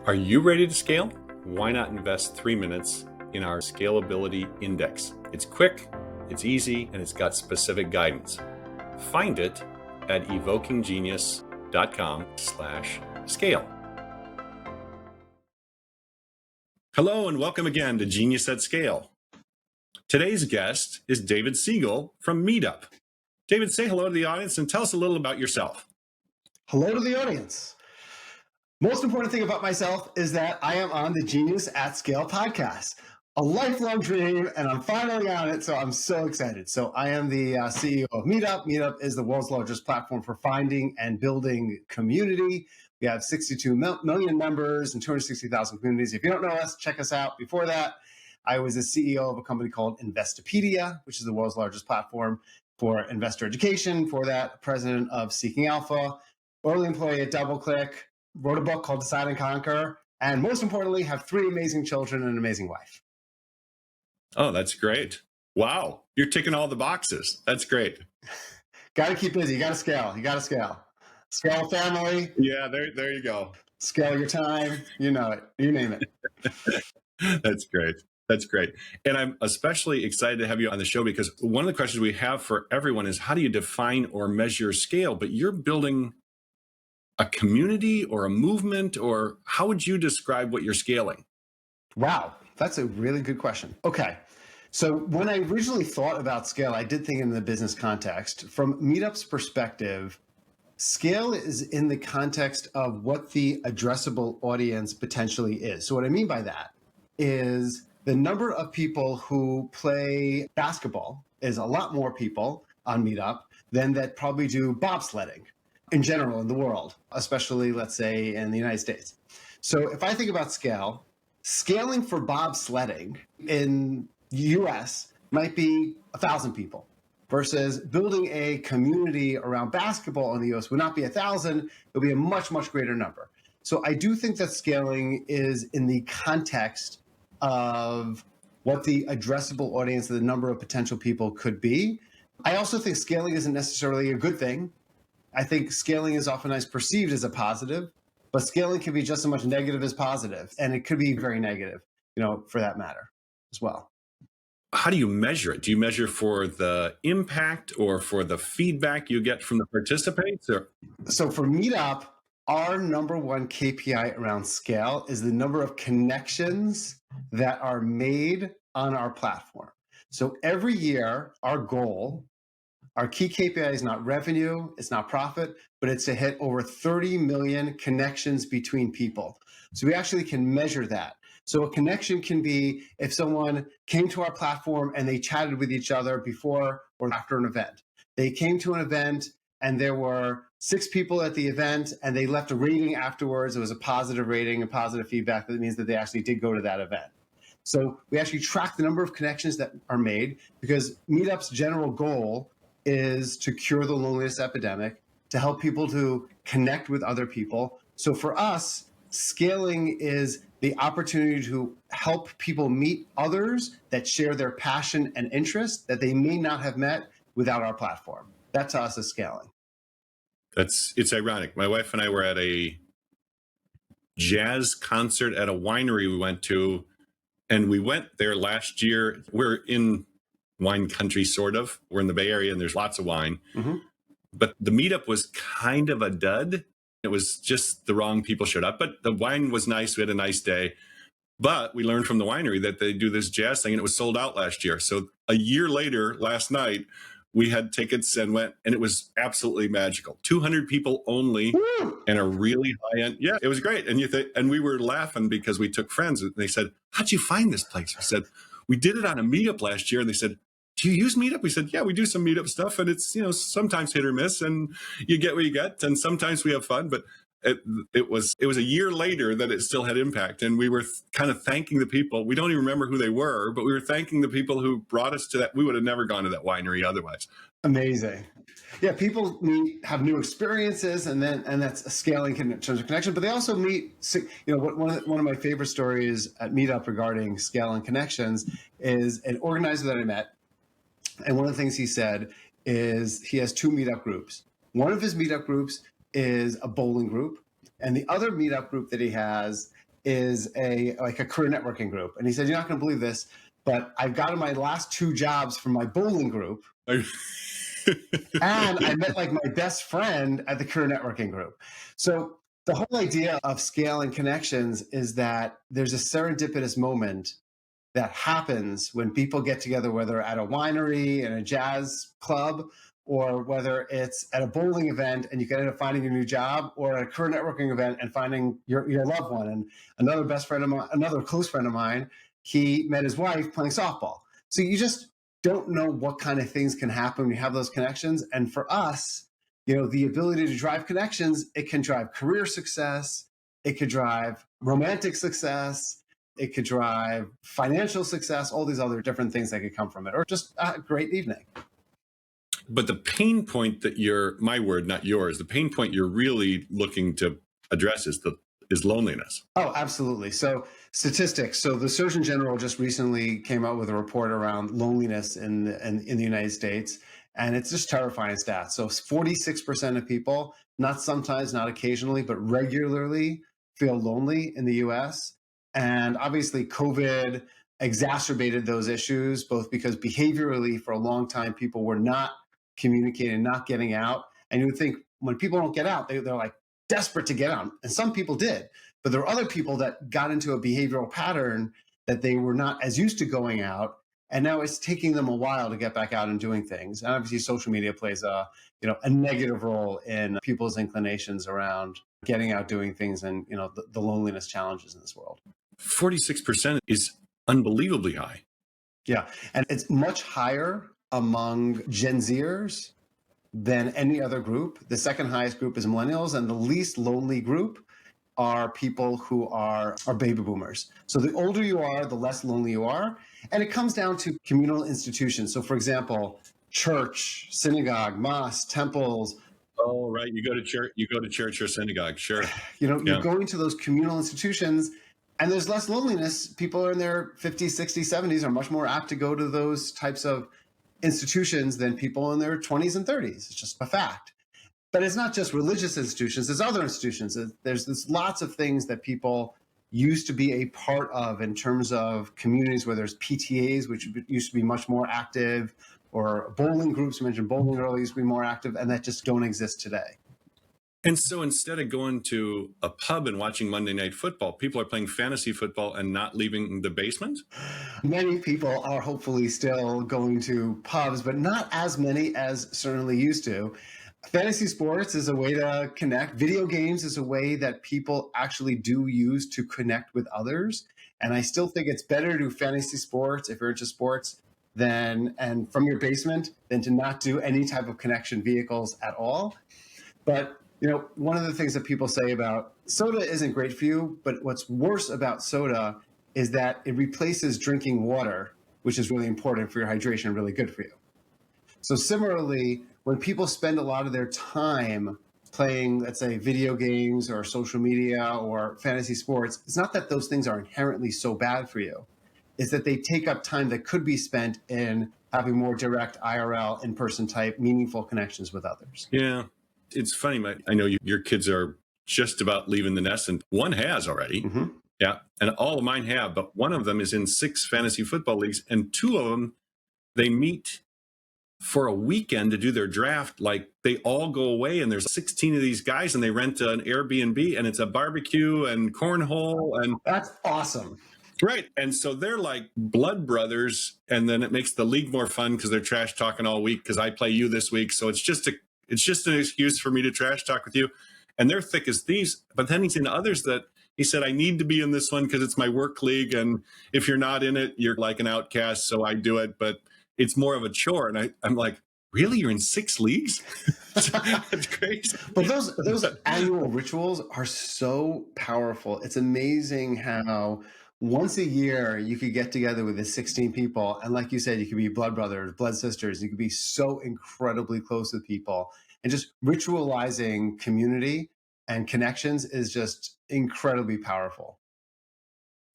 Are you ready to scale? Why not invest 3 minutes in our Scalability Index? It's quick, it's easy, and it's got specific guidance. Find it at evokinggenius.com/scale. Hello and welcome again to Genius at Scale. Today's guest is David Siegel from Meetup. David, say hello to the audience and tell us a little about yourself. Hello to the audience. Most important thing about myself is that I am on the Genius at Scale podcast, a lifelong dream, and I'm finally on it, so I'm so excited. So I am the CEO of Meetup. Meetup is the world's largest platform for finding and building community. We have 62 million members and 260,000 communities. If you don't know us, check us out. Before that, I was the CEO of a company called Investopedia, which is the world's largest platform for investor education. For that, president of Seeking Alpha, early employee at DoubleClick, wrote a book called Decide and Conquer, and most importantly, have 3 amazing children and an amazing wife. Oh, that's great. Wow. You're ticking all the boxes. That's great. Got to keep busy. You got to scale. You got to scale. Scale family. Yeah, there you go. Scale your time. You know it. You name it. That's great. That's great. And I'm especially excited to have you on the show because one of the questions we have for everyone is how do you define or measure scale? But you're building a community or a movement, or how would you describe what you're scaling? Wow, that's a really good question. Okay. So when I originally thought about scale, I did think in the business context. From Meetup's perspective, scale is in the context of what the addressable audience potentially is. So what I mean by that is the number of people who play basketball is a lot more people on Meetup than that probably do bobsledding in general in the world, especially, let's say, in the United States. So if I think about scale, scaling for bobsledding in the US might be 1,000 people versus building a community around basketball in the US would not be 1,000, it'll be a much, much greater number. So I do think that scaling is in the context of what the addressable audience and the number of potential people could be. I also think scaling isn't necessarily a good thing. I think scaling is often perceived as a positive, but scaling can be just as much negative as positive, and it could be very negative, for that matter as well. How do you measure it? Do you measure for the impact or for the feedback you get from the participants? So for Meetup, our number one KPI around scale is the number of connections that are made on our platform. So every year, our key KPI is not revenue, it's not profit, but it's to hit over 30 million connections between people. So we actually can measure that. So a connection can be if someone came to our platform and they chatted with each other before or after an event. They came to an event and there were 6 people at the event and they left a rating afterwards. It was a positive rating and positive feedback. That means that they actually did go to that event. So we actually track the number of connections that are made because Meetup's general goal is to cure the loneliness epidemic, to help people to connect with other people. So for us, scaling is the opportunity to help people meet others that share their passion and interest that they may not have met without our platform. That to us is scaling. It's ironic. My wife and I were at a jazz concert at a winery we went to, and we went there last year. We're in wine country, sort of. We're in the Bay Area and there's lots of wine. Mm-hmm. But the meetup was kind of a dud. It was just the wrong people showed up. But the wine was nice. We had a nice day. But we learned from the winery that they do this jazz thing and it was sold out last year. So a year later, last night, we had tickets and went, and it was absolutely magical. 200 people only. Woo! And a really high end. Yeah, it was great. And and we were laughing because we took friends and they said, how'd you find this place? We said, we did it on a meetup last year. And they said, do you use Meetup? We said, yeah, we do some Meetup stuff. And it's, sometimes hit or miss and you get what you get. And sometimes we have fun, but it was a year later that it still had impact. And we were kind of thanking the people. We don't even remember who they were, but we were thanking the people who brought us to that. We would have never gone to that winery otherwise. Amazing. Yeah, people have new experiences, and that's a scaling in terms of connection. But they also meet. One of my favorite stories at Meetup regarding scale and connections is an organizer that I met, and one of the things he said is he has 2 Meetup groups. One of his Meetup groups is a bowling group, and the other Meetup group that he has is a career networking group. And he said, "You're not going to believe this, but I've gotten my last two jobs from my bowling group. And I met like my best friend at the career networking group." So the whole idea of scale and connections is that there's a serendipitous moment that happens when people get together, whether at a winery and a jazz club, or whether it's at a bowling event and you can end up finding a new job, or at a career networking event and finding your loved one. And another best friend of mine, another close friend of mine, he met his wife playing softball. So you just don't know what kind of things can happen when you have those connections. And for us, the ability to drive connections, it can drive career success, it could drive romantic success, it could drive financial success, all these other different things that could come from it, or just a great evening. But the pain point that my word, not yours, the pain point you're really looking to address is loneliness. Oh, absolutely. So statistics. So the Surgeon General just recently came out with a report around loneliness in the United States, and it's just terrifying stats. So 46% of people, not sometimes, not occasionally, but regularly feel lonely in the US. And obviously COVID exacerbated those issues, both because behaviorally for a long time, people were not communicating, not getting out. And you would think when people don't get out, they're like desperate to get out. And some people did, but there are other people that got into a behavioral pattern that they were not as used to going out. And now it's taking them a while to get back out and doing things. And obviously social media plays a negative role in people's inclinations around getting out, doing things, and the loneliness challenges in this world. 46% is unbelievably high. Yeah. And it's much higher among Gen Zers than any other group. The second highest group is millennials, and the least lonely group are people who are baby boomers. So the older you are, the less lonely you are. And it comes down to communal institutions. So for example, church, synagogue, mosque, temples. Oh, right. You go to church or synagogue. Sure. You're going to those communal institutions, and there's less loneliness. People are in their 50s, 60s, 70s are much more apt to go to those types of institutions than people in their 20s and 30s. It's just a fact. But it's not just religious institutions, there's other institutions. There's lots of things that people used to be a part of in terms of communities where there's PTAs, which used to be much more active, or bowling groups, you mentioned bowling earlier, used to be more active, and that just don't exist today. And so instead of going to a pub and watching Monday Night Football, people are playing fantasy football and not leaving the basement? Many people are hopefully still going to pubs, but not as many as certainly used to. Fantasy sports is a way to connect. Video games is a way that people actually do use to connect with others. And I still think it's better to do fantasy sports if you're into sports and from your basement than to not do any type of connection vehicles at all. But one of the things that people say about soda isn't great for you, but what's worse about soda is that it replaces drinking water, which is really important for your hydration and really good for you. So similarly, when people spend a lot of their time playing, let's say, video games or social media or fantasy sports, it's not that those things are inherently so bad for you. It's that they take up time that could be spent in having more direct IRL, in-person type, meaningful connections with others. Yeah. It's funny. I know your kids are just about leaving the nest, and one has already. Mm-hmm. Yeah. And all of mine have, but one of them is in 6 fantasy football leagues, and 2 of them, they meet for a weekend to do their draft. Like they all go away, and there's 16 of these guys, and they rent an Airbnb, and it's a barbecue and cornhole. And that's awesome. Right. And so they're like blood brothers. And then it makes the league more fun because they're trash talking all week because I play you this week. So it's just an excuse for me to trash talk with you. And they're thick as thieves. But then he's in others that he said, I need to be in this one because it's my work league. And if you're not in it, you're like an outcast. So I do it. But it's more of a chore. And I'm like, really? You're in 6 leagues? That's crazy. But those annual rituals are so powerful. It's amazing how once a year you could get together with the 16 people. And like you said, you could be blood brothers, blood sisters. You could be so incredibly close with people. And just ritualizing community and connections is just incredibly powerful.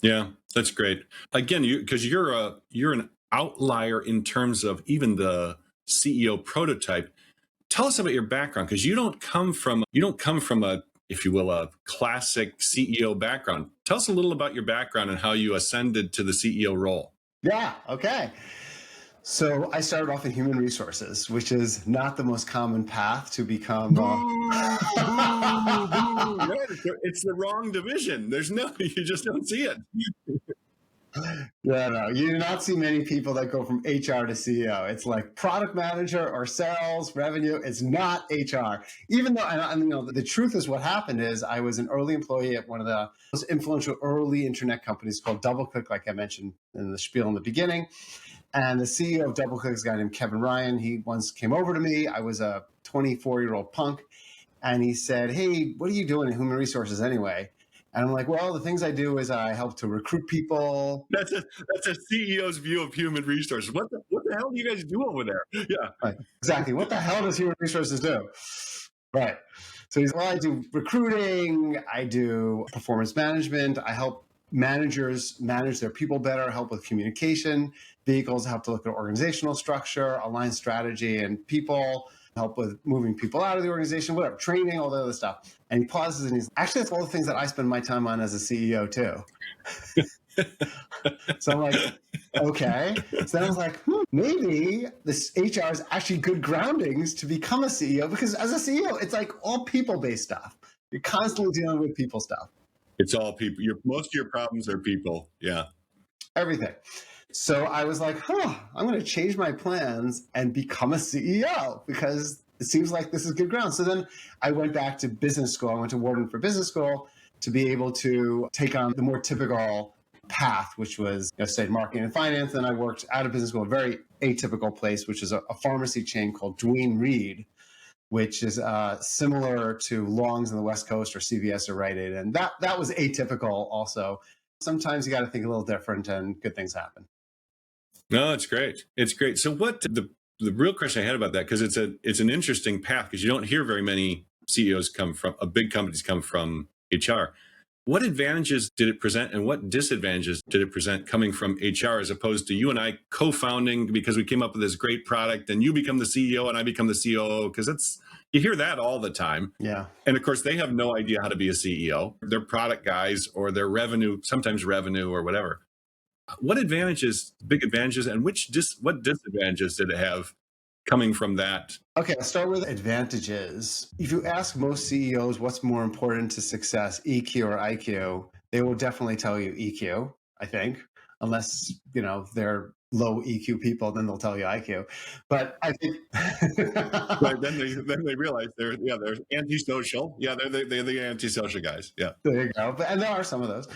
Yeah, that's great. Again, because you're an outlier in terms of even the CEO prototype. Tell us about your background, because you don't come from a, if you will, a classic CEO background. Tell us a little about your background and how you ascended to the CEO role. Yeah. Okay. So I started off in human resources, which is not the most common path to become. Boo, boo, boo. Right, it's the wrong division. There's no, you just don't see it. Yeah, no, you do not see many people that go from HR to CEO. It's like product manager or sales, revenue. It's not HR. Even though, and the truth is, what happened is I was an early employee at one of the most influential early internet companies called DoubleClick, like I mentioned in the spiel in the beginning. And the CEO of DoubleClick is a guy named Kevin Ryan. He once came over to me. I was a 24-year-old punk. And he said, "Hey, what are you doing in human resources anyway?" And I'm like, "Well, the things I do is I help to recruit people." That's a CEO's view of human resources. What the hell do you guys do over there? Yeah. Right. Exactly. What the hell does human resources do? Right. So he's, well, I do recruiting, I do performance management, I help managers manage their people better, help with communication, vehicles help to look at organizational structure, align strategy and people, help with moving people out of the organization, whatever, training, all the other stuff. And he pauses and he's, actually, that's all the things that I spend my time on as a CEO too. So I'm like, okay. So then I was like, maybe this HR is actually good groundings to become a CEO, because as a CEO, it's like all people-based stuff. You're constantly dealing with people stuff, It's all people. Most of your problems are people. Yeah. everything. So I was like, I'm going to change my plans and become a CEO because it seems like this is good ground. So then I went back to business school. I went to Wharton for business school to be able to take on the more typical path, which was studied marketing and finance. And I worked out of business school, a very atypical place, which is a pharmacy chain called Duane Reade, which is similar to Long's on the West Coast or CVS or Rite Aid. And that was atypical also. Sometimes you got to think a little different and good things happen. No, it's great. It's great. So what the real question I had about that, because it's an interesting path, because you don't hear very many CEOs come from big companies come from HR. What advantages did it present and what disadvantages did it present coming from HR as opposed to you and I co-founding because we came up with this great product and you become the CEO and I become the COO? Because you hear that all the time. Yeah. And of course, they have no idea how to be a CEO. They're product guys or they're sometimes revenue or whatever. What big advantages, and what disadvantages did it have coming from that? Okay, I'll start with advantages. If you ask most CEOs what's more important to success, EQ or IQ, they will definitely tell you EQ, I think, unless, they're low EQ people, then they'll tell you IQ. But I think Right, then they realize they're antisocial. Yeah, they're the antisocial guys. Yeah. there you go. And there are some of those.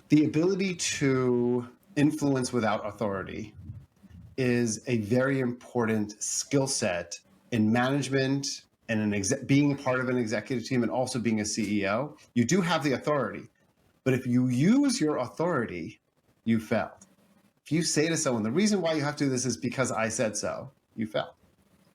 The ability to influence without authority is a very important skill set in management and being part of an executive team and also being a CEO. You do have the authority, but if you use your authority, you failed. If you say to someone, the reason why you have to do this is because I said so, you failed.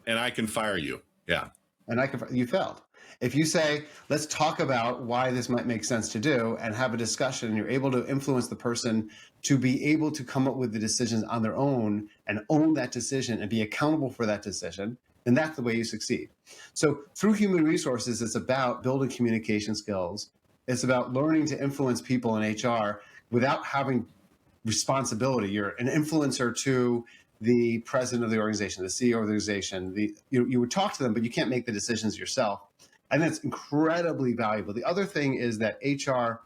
And I can fire you. Yeah. And you failed. If you say, let's talk about why this might make sense to do and have a discussion, and you're able to influence the person to be able to come up with the decisions on their own and own that decision and be accountable for that decision, then that's the way you succeed. So through human resources, it's about building communication skills. It's about learning to influence people in HR without having responsibility. You're an influencer to the president of the organization, the CEO of the organization. You would talk to them, but you can't make the decisions yourself. And that's incredibly valuable. The other thing is that HR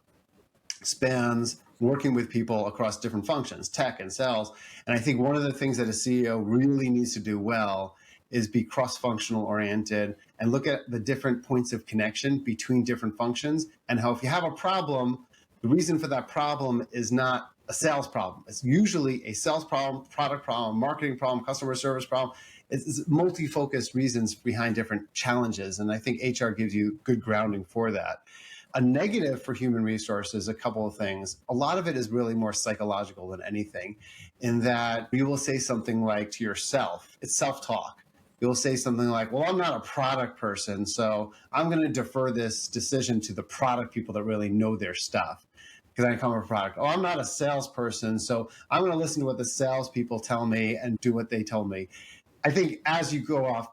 spans working with people across different functions, tech and sales. And I think one of the things that a CEO really needs to do well is be cross-functional oriented and look at the different points of connection between different functions and how if you have a problem, the reason for that problem is not a sales problem. It's usually a sales problem, product problem, marketing problem, customer service problem. It's multi-focused reasons behind different challenges. And I think HR gives you good grounding for that. A negative for human resources, a couple of things. A lot of it is really more psychological than anything, in that you will say something like to yourself, it's self-talk. You'll say something like, well, I'm not a product person, so I'm going to defer this decision to the product people that really know their stuff, because I come from a product. Oh, I'm not a salesperson, so I'm going to listen to what the salespeople tell me and do what they told me. I think as you grow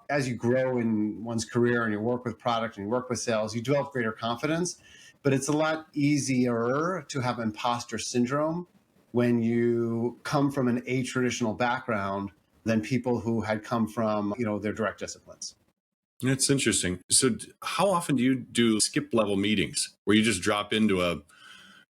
in one's career and you work with product and you work with sales, you develop greater confidence. but it's a lot easier to have imposter syndrome when you come from an atraditional background than people who had come from, their direct disciplines. That's interesting. So, how often do you do skip level meetings where you just drop into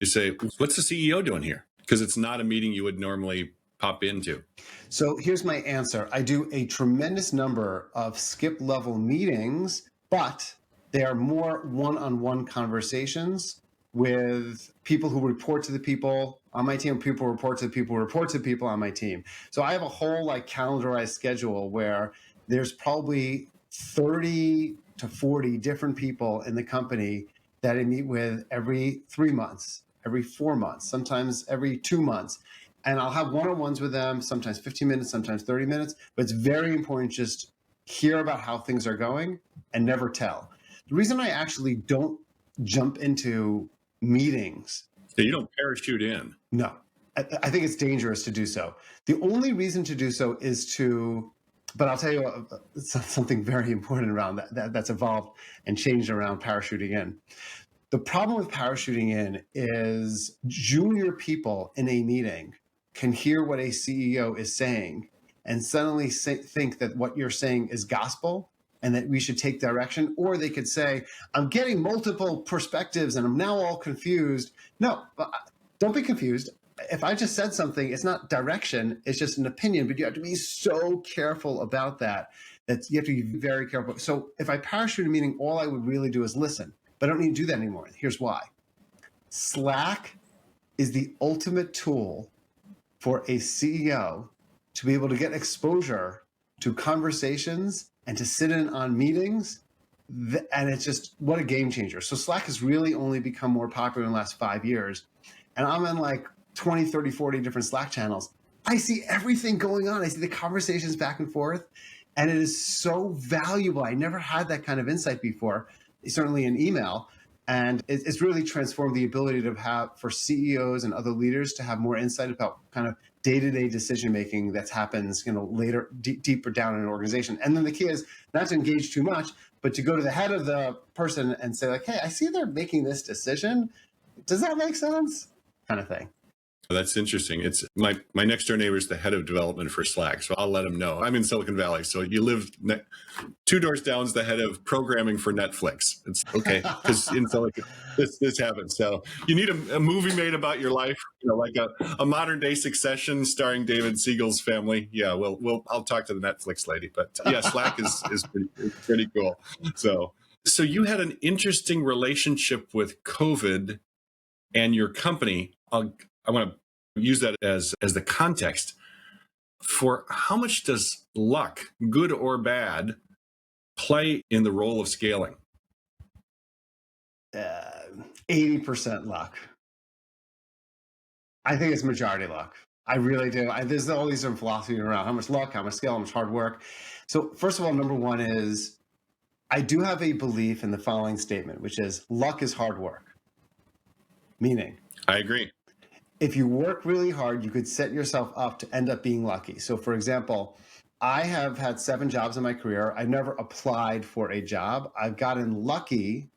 you say, what's the CEO doing here? Because it's not a meeting you would normally pop into. So here's my answer. I do a tremendous number of skip level meetings, but they are more one-on-one conversations with people who report to the people on my team, people who report to the people who report to the people on my team. So I have a whole calendarized schedule where there's probably 30 to 40 different people in the company that I meet with every 3 months, every 4 months, sometimes every 2 months. And I'll have one-on-ones with them, sometimes 15 minutes, sometimes 30 minutes. But it's very important just hear about how things are going and never tell. The reason I actually don't jump into meetings. So you don't parachute in. No, I think it's dangerous to do so. The only reason to do so is but I'll tell you something very important around that's evolved and changed around parachuting in. The problem with parachuting in is junior people in a meeting can hear what a CEO is saying and suddenly think that what you're saying is gospel and that we should take direction. Or they could say, I'm getting multiple perspectives and I'm now all confused. No, don't be confused. If I just said something, it's not direction, it's just an opinion, but you have to be so careful about that you have to be very careful. So if I parachute a meeting, all I would really do is listen, but I don't need to do that anymore. Here's why. Slack is the ultimate tool for a CEO to be able to get exposure to conversations and to sit in on meetings. And it's just, what a game changer. So Slack has really only become more popular in the last 5 years. And I'm in 20, 30, 40 different Slack channels. I see everything going on. I see the conversations back and forth. And it is so valuable. I never had that kind of insight before, certainly in email. And it's really transformed the ability to have, for CEOs and other leaders, to have more insight about kind of day-to-day decision-making that happens, later, deeper down in an organization. And then the key is not to engage too much, but to go to the head of the person and say hey, I see they're making this decision. Does that make sense? Kind of thing. That's interesting. It's my next door neighbor is the head of development for Slack, so I'll let him know. I'm in Silicon Valley, so you live 2 doors down is the head of programming for Netflix. It's okay because in Silicon this happens. So you need a movie made about your life, like a modern day Succession starring David Siegel's family. Yeah, I'll talk to the Netflix lady, but yeah, Slack is pretty cool. So you had an interesting relationship with COVID and your company. I want to use that as the context for how much does luck, good or bad, play in the role of scaling? 80% luck. I think it's majority luck. I really do. There's all these different philosophies around how much luck, how much skill, how much hard work. So first of all, number one is I do have a belief in the following statement, which is luck is hard work. Meaning, I agree. If you work really hard, you could set yourself up to end up being lucky. So for example, I have had 7 jobs in my career. I've never applied for a job. I've gotten lucky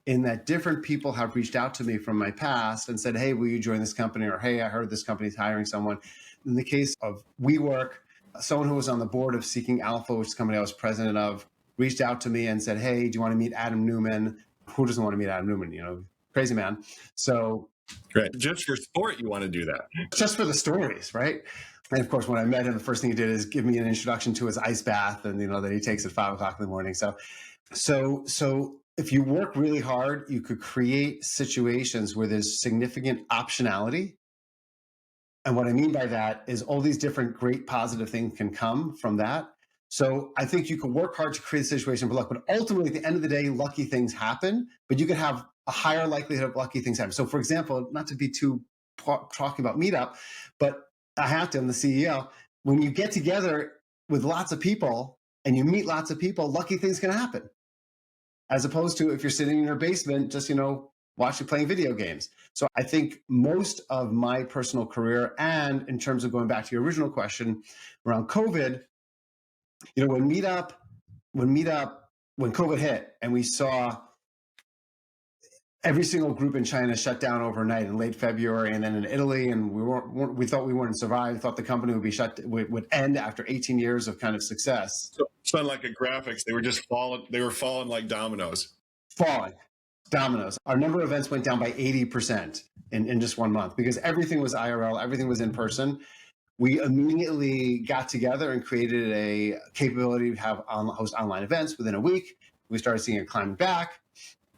in that different people have reached out to me from my past and said, hey, will you join this company? Or, hey, I heard this company's hiring someone. In the case of WeWork, someone who was on the board of Seeking Alpha, which is a company I was president of, reached out to me and said, hey, do you want to meet Adam Newman? Who doesn't want to meet Adam Newman? Crazy man. So right. Just for sport, you want to do that. Just for the stories, right? And of course, when I met him, the first thing he did is give me an introduction to his ice bath, and that he takes at 5 o'clock in the morning. So if you work really hard, you could create situations where there's significant optionality. And what I mean by that is all these different great positive things can come from that. So I think you can work hard to create a situation for luck, but ultimately at the end of the day, lucky things happen, but you could have a higher likelihood of lucky things happen. So for example, not to be too talking about Meetup, but I have to, I'm the CEO. When you get together with lots of people and you meet lots of people, lucky things can happen. As opposed to if you're sitting in your basement, just, watching, playing video games. So I think most of my personal career, and in terms of going back to your original question around COVID, when COVID hit and we saw every single group in China shut down overnight in late February, and then in Italy, and we thought we wouldn't survive. We thought the company would end after 18 years of kind of success. So unlike a graphics, they were just falling. They were falling like dominoes. Falling dominoes. Our number of events went down by 80% in just 1 month because everything was IRL, everything was in person. We immediately got together and created a capability to host online events within a week. We started seeing it climbing back.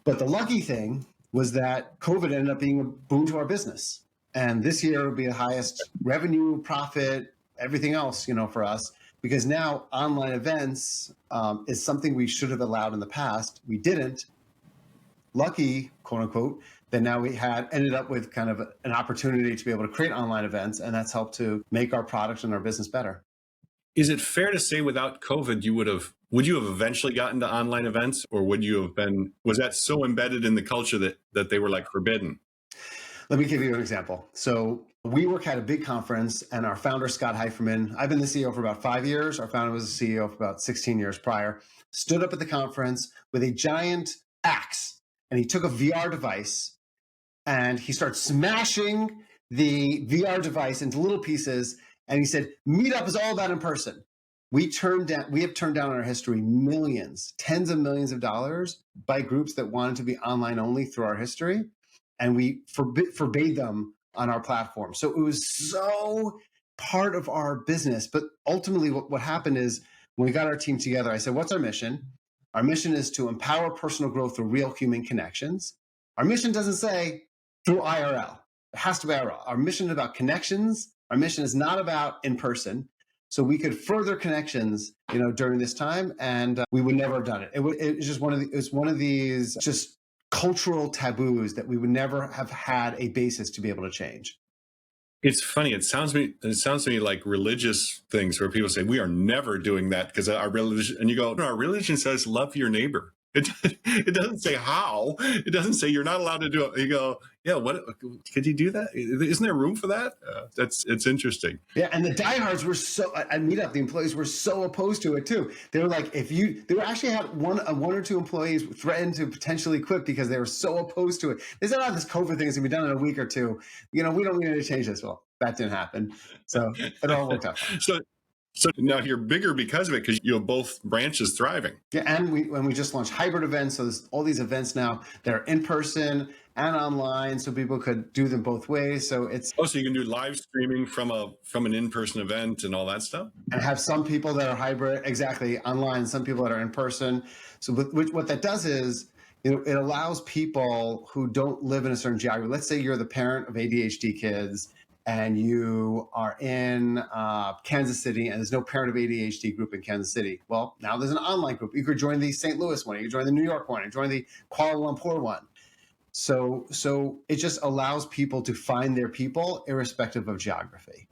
But the lucky thing was that COVID ended up being a boon to our business. And this year will be the highest revenue, profit, everything else, for us, because now online events is something we should have allowed in the past. We didn't. Lucky, quote unquote, that now we ended up with kind of an opportunity to be able to create online events, and that's helped to make our product and our business better. Is it fair to say without COVID, would you have eventually gotten to online events, or was that so embedded in the culture that they were like forbidden? Let me give you an example. So WeWork had a big conference, and our founder, Scott Heiferman, I've been the CEO for about 5 years. Our founder was the CEO for about 16 years prior, stood up at the conference with a giant axe, and he took a VR device and he started smashing the VR device into little pieces. And he said, Meetup is all about in person. We have turned down in our history millions, tens of millions of dollars by groups that wanted to be online only through our history. And we forbade them on our platform. So it was so part of our business. But ultimately what happened is when we got our team together, I said, what's our mission? Our mission is to empower personal growth through real human connections. Our mission doesn't say through IRL. It has to be IRL. Our mission is about connections. Our mission is not about in person. So we could further connections, during this time, and we would never have done it. It was just one of these just cultural taboos that we would never have had a basis to be able to change. It's funny. It sounds to me like religious things where people say we are never doing that because our religion, and you go, no, our religion says love your neighbor. It doesn't say how. It doesn't say you're not allowed to do it. You go, yeah, what could you do that? Isn't there room for that? It's interesting. Yeah, and the diehards were at Meetup, the employees were so opposed to it too. They were like, they were actually had one or two employees threatened to potentially quit because they were so opposed to it. They said, this COVID thing is gonna be done in a week or two. We don't need to change this. Well, that didn't happen. So it all worked out. So now you're bigger because of it, because you have both branches thriving. Yeah, and we just launched hybrid events. So there's all these events now that are in person and online, so people could do them both ways. So so you can do live streaming from an in-person event and all that stuff, and have some people that are hybrid, exactly, online, some people that are in person. So what that does is, it allows people who don't live in a certain geography. Let's say you're the parent of ADHD kids and you are in Kansas City, and there's no parent of ADHD group in Kansas City. Well, now there's an online group. You could join the St. Louis one, you could join the New York one, you could join the Kuala Lumpur one. So it just allows people to find their people irrespective of geography.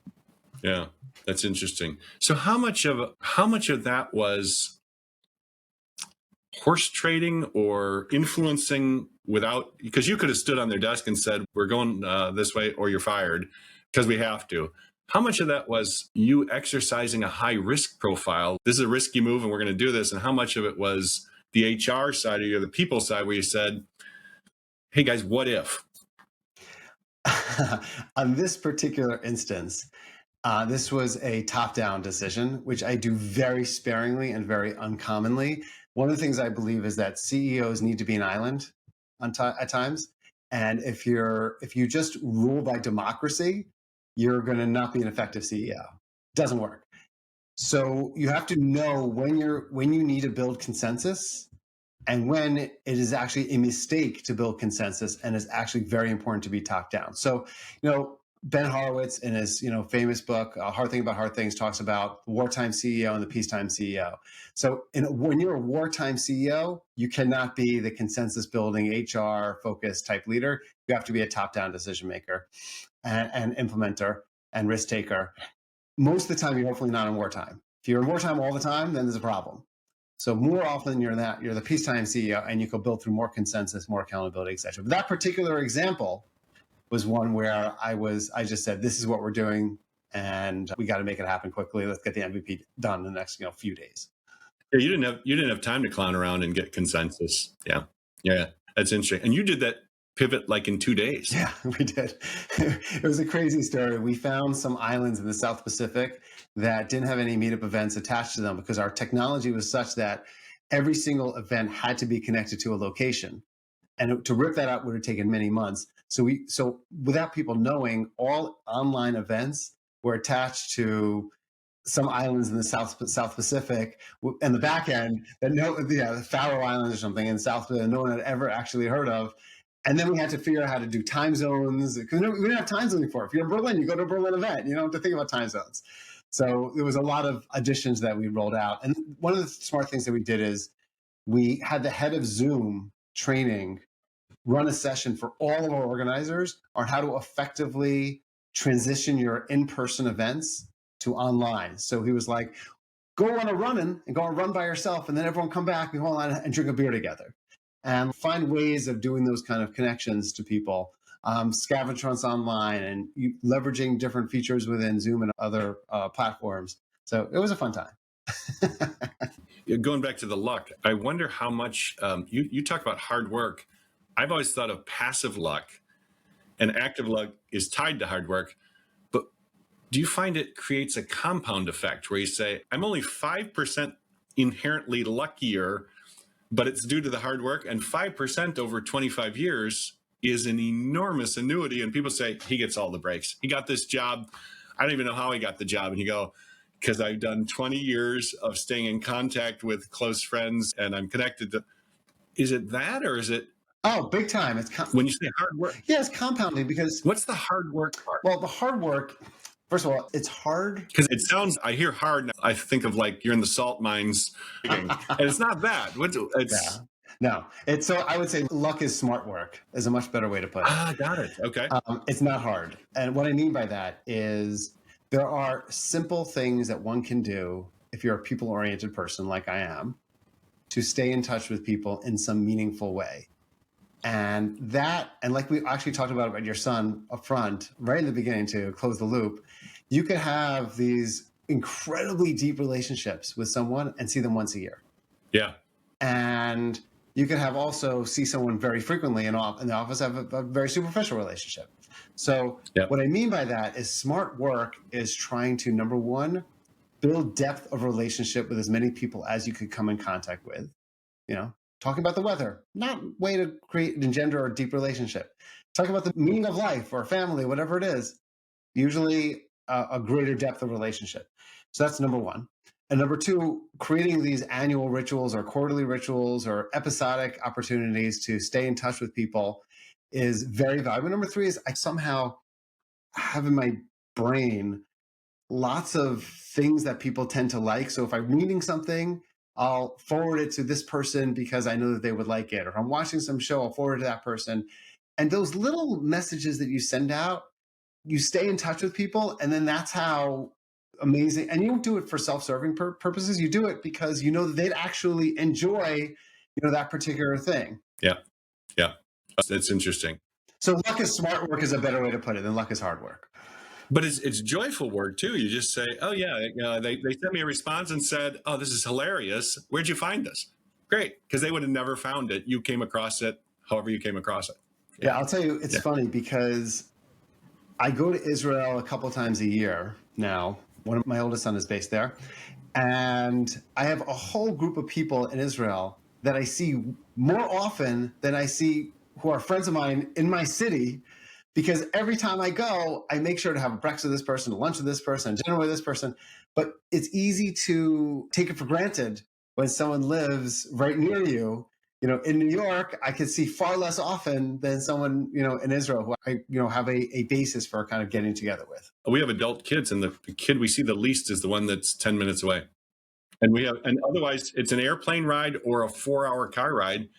Yeah, that's interesting. So how much of that was horse trading or influencing because you could have stood on their desk and said, we're going this way or you're fired because we have to. How much of that was you exercising a high risk profile? This is a risky move and we're going to do this. And how much of it was the HR side or the people side where you said, hey guys, what if? On this particular instance, this was a top-down decision, which I do very sparingly and very uncommonly. One of the things I believe is that CEOs need to be an island at times. And if you just rule by democracy, you're going to not be an effective CEO. It doesn't work. So you have to know when you need to build consensus and when it is actually a mistake to build consensus and is actually very important to be top down. So, Ben Horowitz in his famous book, Hard Thing About Hard Things, talks about the wartime CEO and the peacetime CEO. So when you're a wartime CEO, you cannot be the consensus building, HR focused type leader. You have to be a top down decision maker and implementer and risk taker. Most of the time, you're hopefully not in wartime. If you're in wartime all the time, then there's a problem. So more often you're the peacetime CEO, and you can build through more consensus, more accountability, et cetera. But that particular example was one where I just said, this is what we're doing, and we got to make it happen quickly. Let's get the MVP done in the next few days. Yeah, you didn't have time to clown around and get consensus. Yeah, that's interesting. And you did that. pivot like in 2 days. Yeah, we did. It was a crazy story. We found some islands in the South Pacific that didn't have any meetup events attached to them because our technology was such that every single event had to be connected to a location. And to rip that out would have taken many months. So without people knowing, all online events were attached to some islands in the South Pacific and the back end that the Faroe Islands or something in South that no one had ever actually heard of. And then we had to figure out how to do time zones because we didn't have time zoning for it. If you're in Berlin, you go to a Berlin event. You don't have to think about time zones. So there was a lot of additions that we rolled out. And one of the smart things that we did is we had the head of Zoom training run a session for all of our organizers on how to effectively transition your in-person events to online. So he was like, go on a run-in and go on a run by yourself, and then everyone come back and go online and drink a beer together. And find ways of doing those kind of connections to people. Scavenger hunts online and leveraging different features within Zoom and other platforms. So it was a fun time. Going back to the luck, I wonder how much you talk about hard work. I've always thought of passive luck, and active luck is tied to hard work. But do you find it creates a compound effect where you say, I'm only 5% inherently luckier, but it's due to the hard work, and 5% over 25 years is an enormous annuity. And people say, he gets all the breaks. He got this job. I don't even know how he got the job. And you go, because I've done 20 years of staying in contact with close friends and I'm connected to. Is it that, or is it? Oh, big time. When you say hard work. Yeah, it's compounding because. What's the hard work part? Well, the hard work, first of all, it's hard. Because it sounds, I hear hard, I think of like you're in the salt mines, and it's not that. It's. No, it's so I would say luck is smart work is a much better way to put it. Got it. Okay. It's not hard. And what I mean by that is there are simple things that one can do if you're a people-oriented person like I am to stay in touch with people in some meaningful way. And like we actually talked about your son up front, right in the beginning to close the loop, you could have these incredibly deep relationships with someone and see them once a year. Yeah. And you could have also see someone very frequently in the office, have a very superficial relationship. So what I mean by that is smart work is trying to, number one, build depth of relationship with as many people as you could come in contact with, talking about the weather, not way to create and engender a deep relationship. Talk about the meaning of life or family, whatever it is, usually a greater depth of relationship. So that's number one. And number two, creating these annual rituals or quarterly rituals or episodic opportunities to stay in touch with people is very valuable. Number three is I somehow have in my brain lots of things that people tend to like. So if I'm reading something, I'll forward it to this person because I know that they would like it. Or if I'm watching some show, I'll forward it to that person. And those little messages that you send out, you stay in touch with people. And then that's how amazing. And you don't do it for self-serving purposes. You do it because you know that they'd actually enjoy, that particular thing. Yeah. Yeah. That's interesting. So luck is smart work is a better way to put it than luck is hard work. But it's joyful work too. You just say, oh yeah, they sent me a response and said, oh, this is hilarious. Where'd you find this? Great. Because they would have never found it. You came across it, however you came across it. Yeah, I'll tell you, it's funny because I go to Israel a couple of times a year now. One of my oldest son is based there. And I have a whole group of people in Israel that I see more often than I see who are friends of mine in my city. Because every time I go, I make sure to have a breakfast with this person, a lunch with this person, dinner with this person. But it's easy to take it for granted when someone lives right near you. In New York, I can see far less often than someone, in Israel who I, have a basis for kind of getting together with. We have adult kids, and the kid we see the least is the one that's 10 minutes away. And otherwise it's an airplane ride or a 4-hour car ride.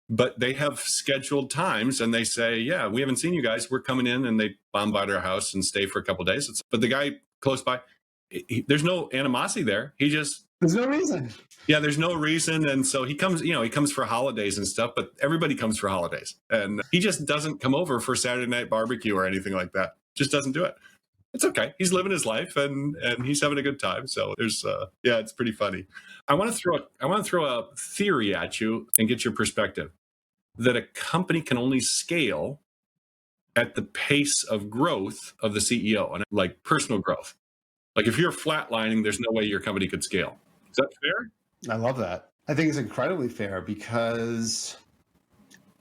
But they have scheduled times and they say, yeah, we haven't seen you guys. We're coming in, and they bombard our house and stay for a couple of days. But the guy close by, there's no animosity there. There's no reason. Yeah, there's no reason. And so he comes, he comes for holidays and stuff, but everybody comes for holidays. And he just doesn't come over for Saturday night barbecue or anything like that. Just doesn't do it. It's okay. He's living his life and he's having a good time. So there's, it's pretty funny. I want to throw a theory at you and get your perspective. that a company can only scale at the pace of growth of the CEO and like personal growth. Like if you're flatlining, there's no way your company could scale. Is that fair? I love that. I think it's incredibly fair because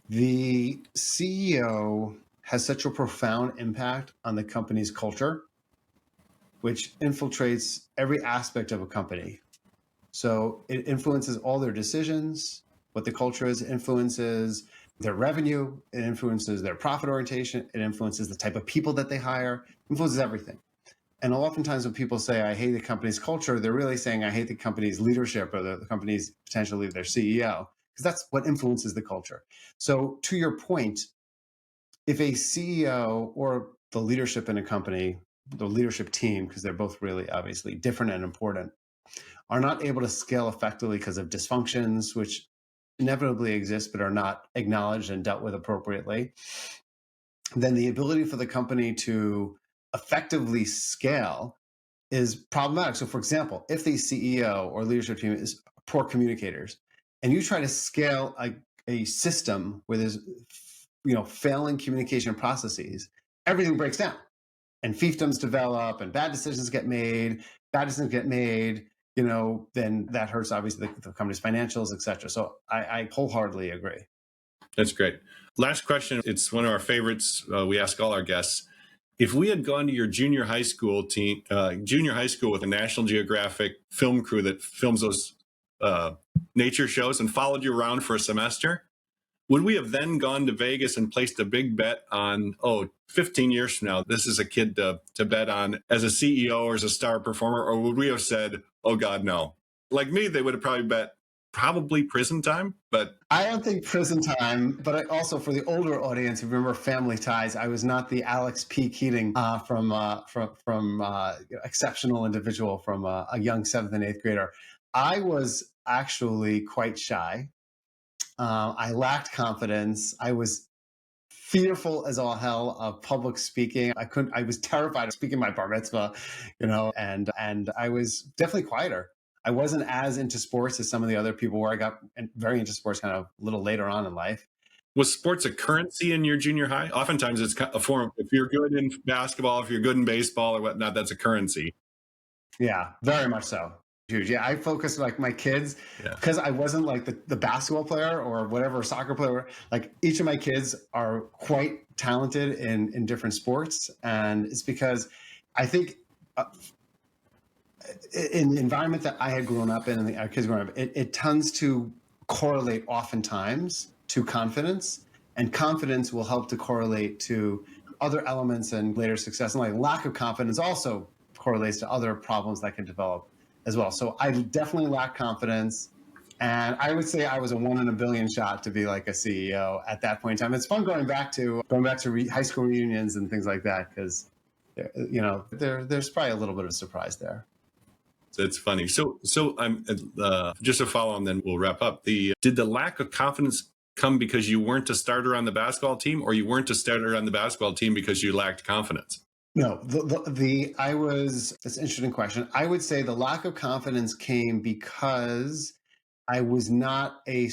the CEO has such a profound impact on the company's culture, which infiltrates every aspect of a company. So it influences all their decisions, what the culture is, influences their revenue, it influences their profit orientation, it influences the type of people that they hire, influences everything. And oftentimes when people say, I hate the company's culture, they're really saying, I hate the company's leadership or the company's potentially their CEO, because that's what influences the culture. So to your point, if a CEO or the leadership in a company, the leadership team, because they're both really obviously different and important, are not able to scale effectively because of dysfunctions, which inevitably exist but are not acknowledged and dealt with appropriately, then the ability for the company to effectively scale is problematic. So, for example, if the CEO or leadership team is poor communicators, and you try to scale a system where there's failing communication processes, everything breaks down, and fiefdoms develop, and bad decisions get made. Then that hurts obviously the company's financials, et cetera. So I wholeheartedly agree. That's great. Last question. It's one of our favorites. We ask all our guests. If we had gone to your junior high school with a National Geographic film crew that films those nature shows and followed you around for a semester, would we have then gone to Vegas and placed a big bet on, 15 years from now, this is a kid to bet on as a CEO or as a star performer? Or would we have said, oh God, no? Like me, they would have probably bet prison time, but I don't think prison time, but also for the older audience who remember Family Ties, I was not the Alex P. Keating from exceptional individual from a young 7th and 8th grader. I was actually quite shy. I lacked confidence. I was fearful as all hell of public speaking. I was terrified of speaking my bar mitzvah, and I was definitely quieter. I wasn't as into sports as some of the other people were. I got very into sports kind of a little later on in life. Was sports a currency in your junior high? Oftentimes it's a form. If you're good in basketball, if you're good in baseball or whatnot, that's a currency. Yeah, very much so. Huge. Yeah, I focused like my kids because I wasn't like the basketball player or whatever soccer player. Like each of my kids are quite talented in different sports, and it's because I think in the environment that I had grown up in and our kids growing up, it tends to correlate oftentimes to confidence, and confidence will help to correlate to other elements and later success. And like lack of confidence also correlates to other problems that can develop as well. So I definitely lack confidence. And I would say I was a 1 in a billion shot to be like a CEO at that point in time. It's fun going back to high school reunions and things like that, because there's probably a little bit of surprise there. It's funny. So I'm just a follow on, then we'll wrap up. Did the lack of confidence come because you weren't a starter on the basketball team, or you weren't a starter on the basketball team because you lacked confidence? No, it's an interesting question. I would say the lack of confidence came because I was not a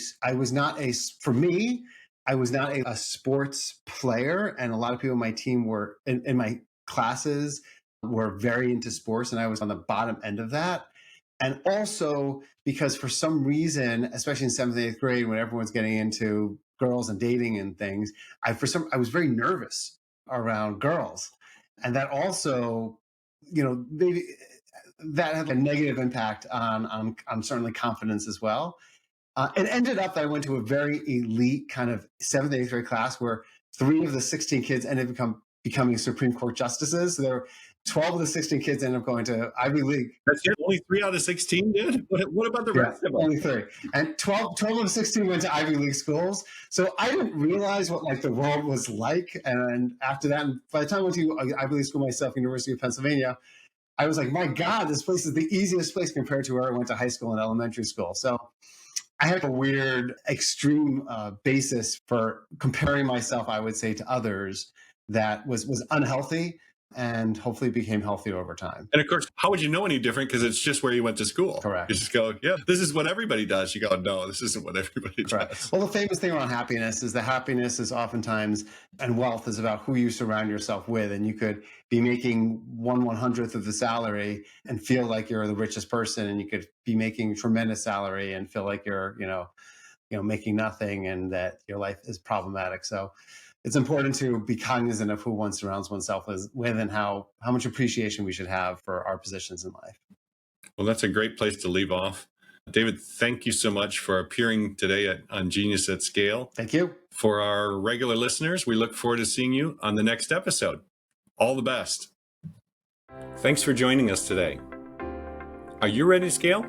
sports player, and a lot of people in my team were in my classes were very into sports, and I was on the bottom end of that. And also because for some reason, especially in 7th and 8th grade, when everyone's getting into girls and dating and things, I was very nervous around girls. And that also, maybe that had a negative impact on certainly confidence as well. It ended up that I went to a very elite kind of 7th and 8th grade class where 3 of the 16 kids ended up becoming Supreme Court justices. So there were 12 of the 16 kids ended up going to Ivy League. That's it? Only 3 out of 16 did? What about the rest of them? Only 3. And 12 of the 16 went to Ivy League schools. So I didn't realize what like the world was like. And after that, and by the time I went to Ivy League school myself, University of Pennsylvania, I was like, my God, this place is the easiest place compared to where I went to high school and elementary school. So I had a weird extreme basis for comparing myself, I would say, to others that was unhealthy. and hopefully became healthier over time. And of course, how would you know any different? Because it's just where you went to school. Correct. You just go, yeah, this is what everybody does. You go, no, this isn't what everybody Correct. does. Well, the famous thing around happiness is that happiness is oftentimes, and wealth is about who you surround yourself with. And you could be making 1/100th of the salary and feel like you're the richest person, and you could be making tremendous salary and feel like you're, making nothing and that your life is problematic. So it's important to be cognizant of who one surrounds oneself with and how much appreciation we should have for our positions in life. Well, that's a great place to leave off. David, thank you so much for appearing today on Genius at Scale. Thank you. For our regular listeners, we look forward to seeing you on the next episode. All the best. Thanks for joining us today. Are you ready to scale?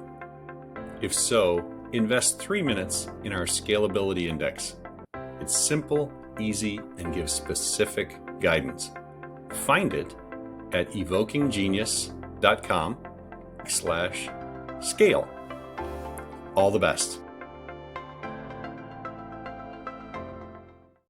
If so, invest 3 minutes in our Scalability Index. It's simple, easy, and gives specific guidance. Find it at evokinggenius.com/scale. All the best.